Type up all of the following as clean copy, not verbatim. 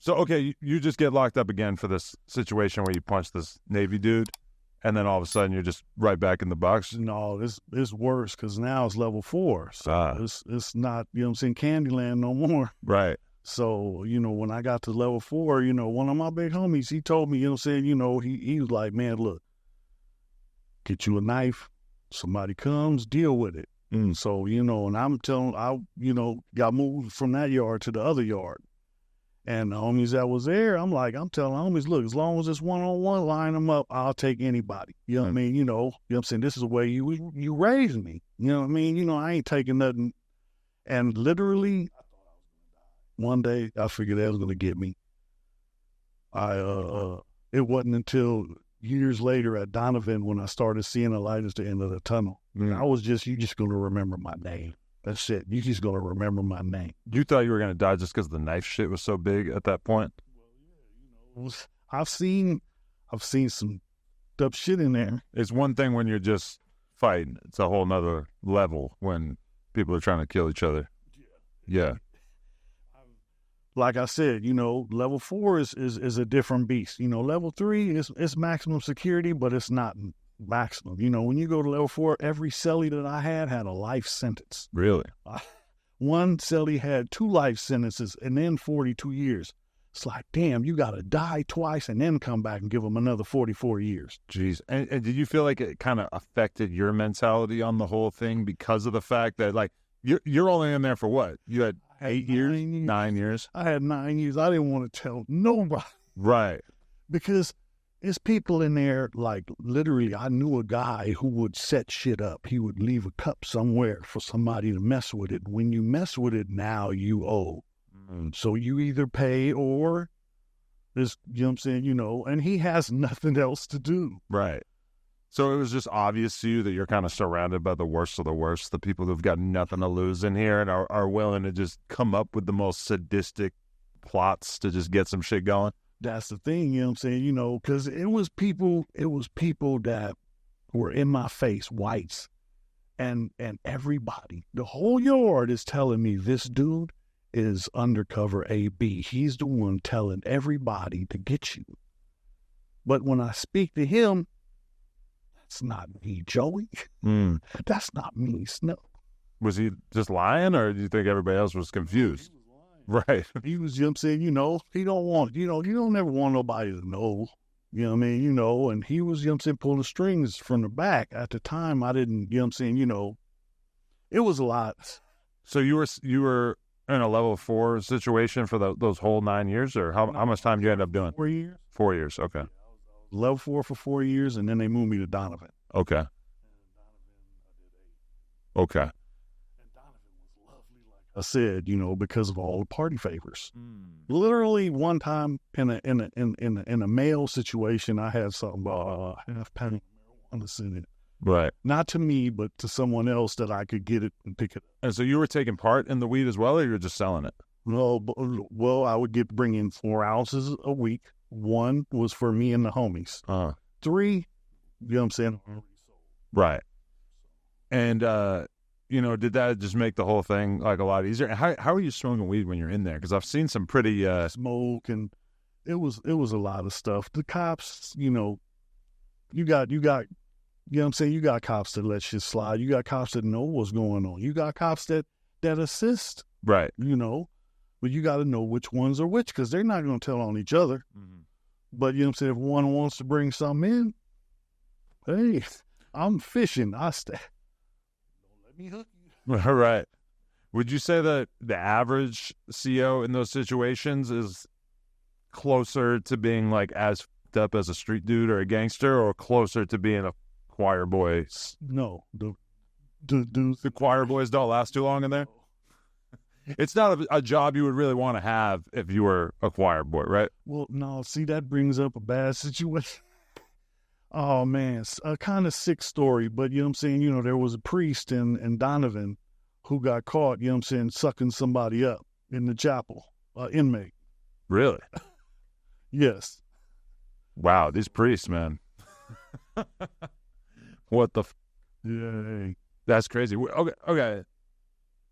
So, okay, you just get locked up again for this situation where you punch this Navy dude, and then all of a sudden you're just right back in the box? No, it's worse because now it's level 4. So it's not, you know what I'm saying, Candyland no more. Right. So, when I got to level 4, one of my big homies, he told me, he was like, man, look, get you a knife. Somebody comes, deal with it. So, and I'm telling, got moved from that yard to the other yard. And the homies that was there, I'm telling homies, look, as long as it's one-on-one, line them up, I'll take anybody. You know what I mean? You know what I'm saying? This is the way you raised me. You know what I mean? I ain't taking nothing. And literally, one day, I figured that was going to get me. It wasn't until years later at Donovan when I started seeing the light at the end of the tunnel. I was you just going to remember my name. That's it. You just going to remember my name. You thought you were going to die just because the knife shit was so big at that point? Well, yeah, I've seen some tough shit in there. It's one thing when you're just fighting. It's a whole nother level when people are trying to kill each other. Yeah. Like I said, level 4 is a different beast. Level 3 is maximum security, but it's not maximum. When you go to level 4, every cellie that I had a life sentence. Really? One cellie had 2 life sentences and then 42 years. It's like, damn, you got to die twice and then come back and give them another 44 years. Jeez. And did you feel like it kind of affected your mentality on the whole thing because of the fact that, like, you're only in there for what? You had 8 years? 9 years? I had 9 years. I didn't want to tell nobody. Right. Because there's people in there, like, literally, I knew a guy who would set shit up. He would leave a cup somewhere for somebody to mess with it. When you mess with it, now you owe. So you either pay or this, you know what I'm saying, and he has nothing else to do. Right. So it was just obvious to you that you're kind of surrounded by the worst of the worst, the people who've got nothing to lose in here and are willing to just come up with the most sadistic plots to just get some shit going. That's the thing, you know what I'm saying, because it was people that were in my face, whites, and everybody, the whole yard is telling me this dude is undercover AB. He's the one telling everybody to get you. But when I speak to him, that's not me, Joey. That's not me, Snow. Was he just lying, or do you think everybody else was confused? He was lying. Right. He was, you know what I'm saying, he don't want, you don't never want nobody to know. You know what I mean? And he was, you know what I'm saying, pulling the strings from the back. At the time, I didn't, you know what I'm saying, it was a lot. So you were in a level 4 situation for those whole 9 years, or how much time did you end up doing? 4 years. 4 years, okay. Level 4 for 4 years, and then they moved me to Donovan. Okay. Okay. And Donovan was lovely, like I said, because of all the party favors. Literally, one time in a male situation, I had something about half pound of marijuana sitting. Right. Not to me, but to someone else that I could get it and pick it up. And so you were taking part in the weed as well, or you were just selling it? No, well, I would bring in 4 ounces a week. 1 was for me and the homies. 3, you know what I'm saying? Right. And, did that just make the whole thing like a lot easier? How are you smoking weed when you're in there? Because I've seen some pretty smoke, and it was a lot of stuff. The cops, you got, you know what I'm saying? You got cops that let shit slide. You got cops that know what's going on. You got cops that assist. Right. But you got to know which ones are which, because they're not going to tell on each other. Mm-hmm. But, you know what I'm saying, if one wants to bring something in, hey, I'm fishing. I stay. Don't let me hook you. All right. Would you say that the average CO in those situations is closer to being like as f***ed up as a street dude or a gangster, or closer to being a choir boy? No. The choir boys don't last too long in there? It's not a job you would really want to have if you were a choir boy, right? Well, no, see, that brings up a bad situation. Oh, man, a kind of sick story, but you know what I'm saying? There was a priest in Donovan who got caught, you know what I'm saying, sucking somebody up in the chapel, inmate. Really? Yes. Wow, these priests, man. What the Yeah. That's crazy. Okay.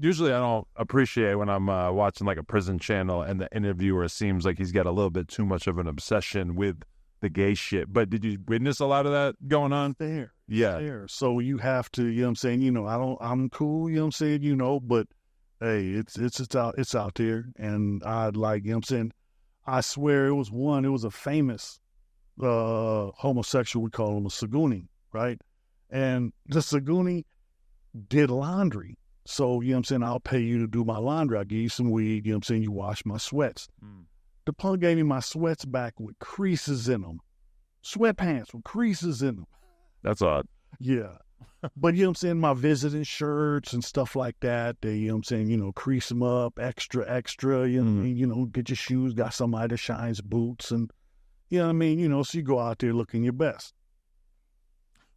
Usually I don't appreciate when I'm watching like a prison channel and the interviewer seems like he's got a little bit too much of an obsession with the gay shit. But did you witness a lot of that going on? There. Yeah. There. So you have to, you know what I'm saying, I'm cool, you know what I'm saying, but hey, it's out there. And I'd like, you know what I'm saying, I swear it was a famous homosexual, we call him a Saguni, right? And the Saguni did laundry. So, you know what I'm saying, I'll pay you to do my laundry. I'll give you some weed, you know what I'm saying, you wash my sweats. The punk gave me my sweats back with creases in them. Sweatpants with creases in them. That's odd. Yeah. But, you know what I'm saying, my visiting shirts and stuff like that, they, you know what I'm saying, crease them up, extra, you know, get your shoes, got somebody that shines boots and, you know what I mean, so you go out there looking your best.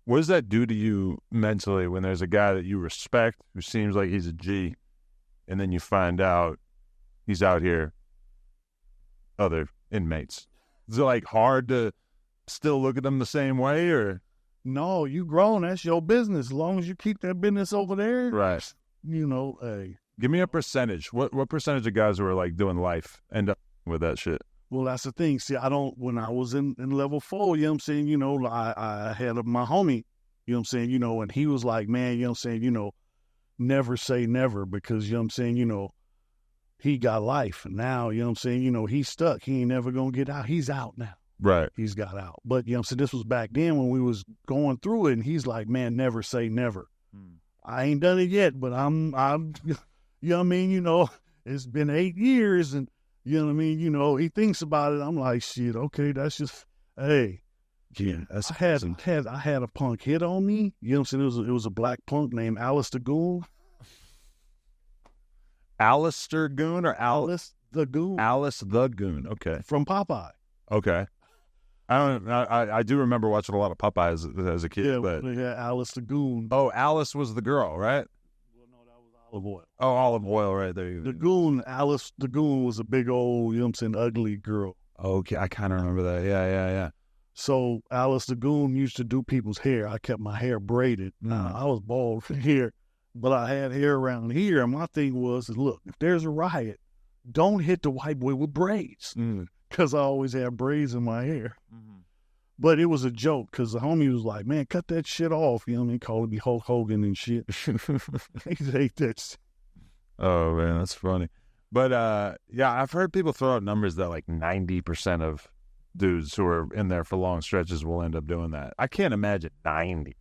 What does that do to you mentally when there's a guy that you respect who seems like he's a G, and then you find out he's out here other inmates? Is it like hard to still look at them the same way, or? No, you grown. That's your business. As long as you keep that business over there, right? Hey. Give me a percentage. What percentage of guys who are like doing life end up with that shit? Well, that's the thing. See, when I was in level 4, you know what I'm saying, I had my homie, you know what I'm saying, and he was like, man, you know what I'm saying, never say never, because, you know what I'm saying, he got life. And now, you know what I'm saying, he's stuck. He ain't never going to get out. He's out now. Right. He's got out. But, you know what I'm saying, this was back then when we was going through it, and he's like, man, never say never. I ain't done it yet, but I'm, you know what I mean, it's been 8 years, and, you know what I mean? He thinks about it. I'm like, shit, okay, that's just, hey. Yeah, I had a punk hit on me. You know what I'm saying? It was a black punk named Alice the Goon. Alistair Goon or Alice the Goon? Alice the Goon, okay. From Popeye. Okay. I do remember watching a lot of Popeye as a kid. Yeah, but yeah, Alice the Goon. Oh, Alice was the girl, right? Well, no, that was Olive Oil. Oh, Olive Oil, right there. The Goon, Alice the Goon was a big old, you know what I'm saying, ugly girl. Okay, I kind of remember that. Yeah. So Alice the Goon used to do people's hair. I kept my hair braided. I was bald from here, but I had hair around here. And my thing was, look, if there's a riot, don't hit the white boy with braids, because I always had braids in my hair. But it was a joke, because the homie was like, man, cut that shit off. You know what I mean? Calling me Hulk Hogan and shit. He hate that shit. Oh, man, that's funny. But, yeah, I've heard people throw out numbers that like 90% of dudes who are in there for long stretches will end up doing that. I can't imagine 90.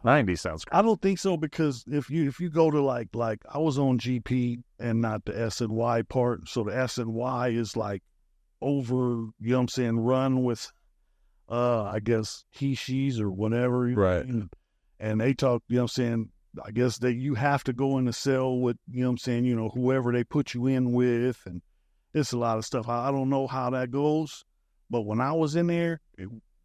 90 sounds crazy. I don't think so, because if you go to like I was on GP and not the S and Y part. So the S and Y is like over, you know what I'm saying, run with, I guess he, she's or whatever. Right. And they talk, you know what I'm saying, I guess you have to go in the cell with, you know what I'm saying, whoever they put you in with, and it's a lot of stuff. I don't know how that goes, but when I was in there,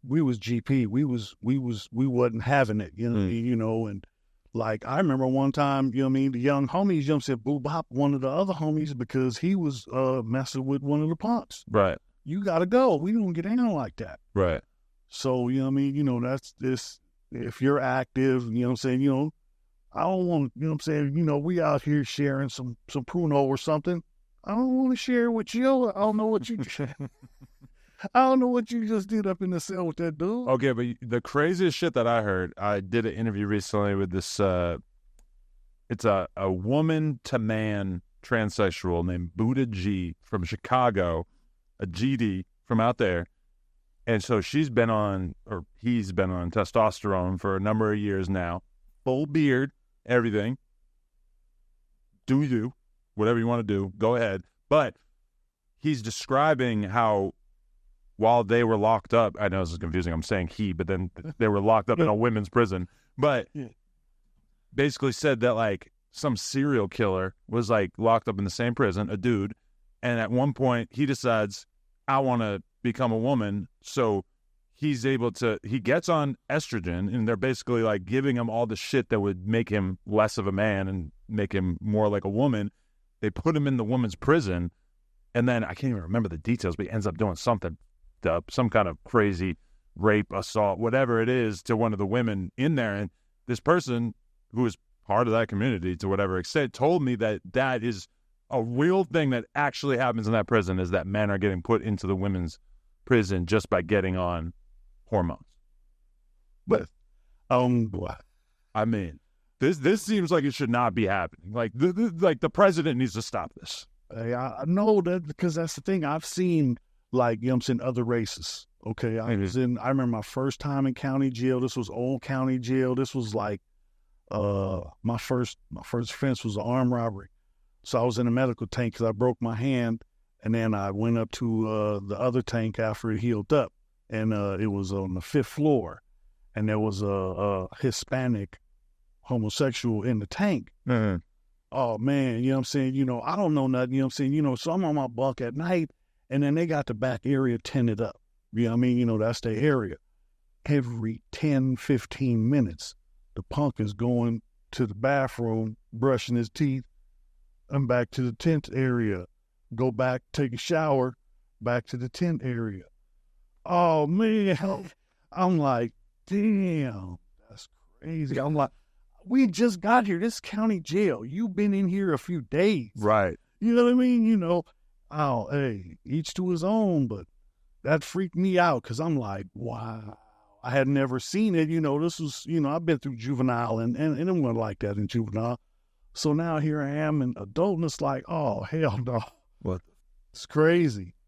we was GP. We wasn't having it, and like I remember one time, you know what I mean, the young homies, you know what I'm saying, boo bop one of the other homies because he was messing with one of the punks. Right. You gotta go. We don't get down like that. Right. So, you know what I mean, that's this, if you're active, you know what I'm saying, I don't want, you know what I'm saying, we out here sharing some pruno or something. I don't want to share with you. I don't know what you I don't know what you just did up in the cell with that dude. Okay, but the craziest shit that I heard, I did an interview recently with this, it's a woman to man transsexual named Buddha G from Chicago, a GD from out there. And so he's been on testosterone for a number of years now, full beard, everything. Do you, whatever you want to do, go ahead. But he's describing how while they were locked up, I know this is confusing, I'm saying he, but then they were locked up in a women's prison, but basically said that like some serial killer was like locked up in the same prison, a dude, and at one point he decides, I want to become a woman, so he gets on estrogen, and they're basically like giving him all the shit that would make him less of a man and make him more like a woman. They put him in the woman's prison, and then I can't even remember the details, but he ends up doing something up, some kind of crazy rape, assault, whatever it is, to one of the women in there. And this person who is part of that community to whatever extent, told me that that is a real thing that actually happens in that prison, is that men are getting put into the women's prison just by getting on hormones. But I mean, this seems like it should not be happening. Like the president needs to stop this. I know that, because that's the thing. I've seen, like, you know what I'm saying, other races. Okay, I remember my first time in county jail. This was old county jail. This was like my first offense was an armed robbery. So I was in a medical tank because I broke my hand, and then I went up to the other tank after it healed up, and it was on the 5th floor, and there was a Hispanic homosexual in the tank. Mm-hmm. Oh man, you know what I'm saying? You know, I don't know nothing, you know what I'm saying? You know, so I'm on my bunk at night, and then they got the back area tinted up. You know what I mean? You know, that's their area. Every 10, 15 minutes, the punk is going to the bathroom, brushing his teeth, and back to the tent area. Go back, take a shower, back to the tent area. Oh, man. I'm like, damn, that's crazy. I'm like, we just got here. This county jail. You've been in here a few days. Right. You know what I mean? You know, oh, hey, each to his own, but that freaked me out because I'm like, wow. I had never seen it. You know, this was, you know, I've been through juvenile and it wasn't like that in juvenile. So now here I am in adult, and it's like, oh, hell no. What? It's crazy.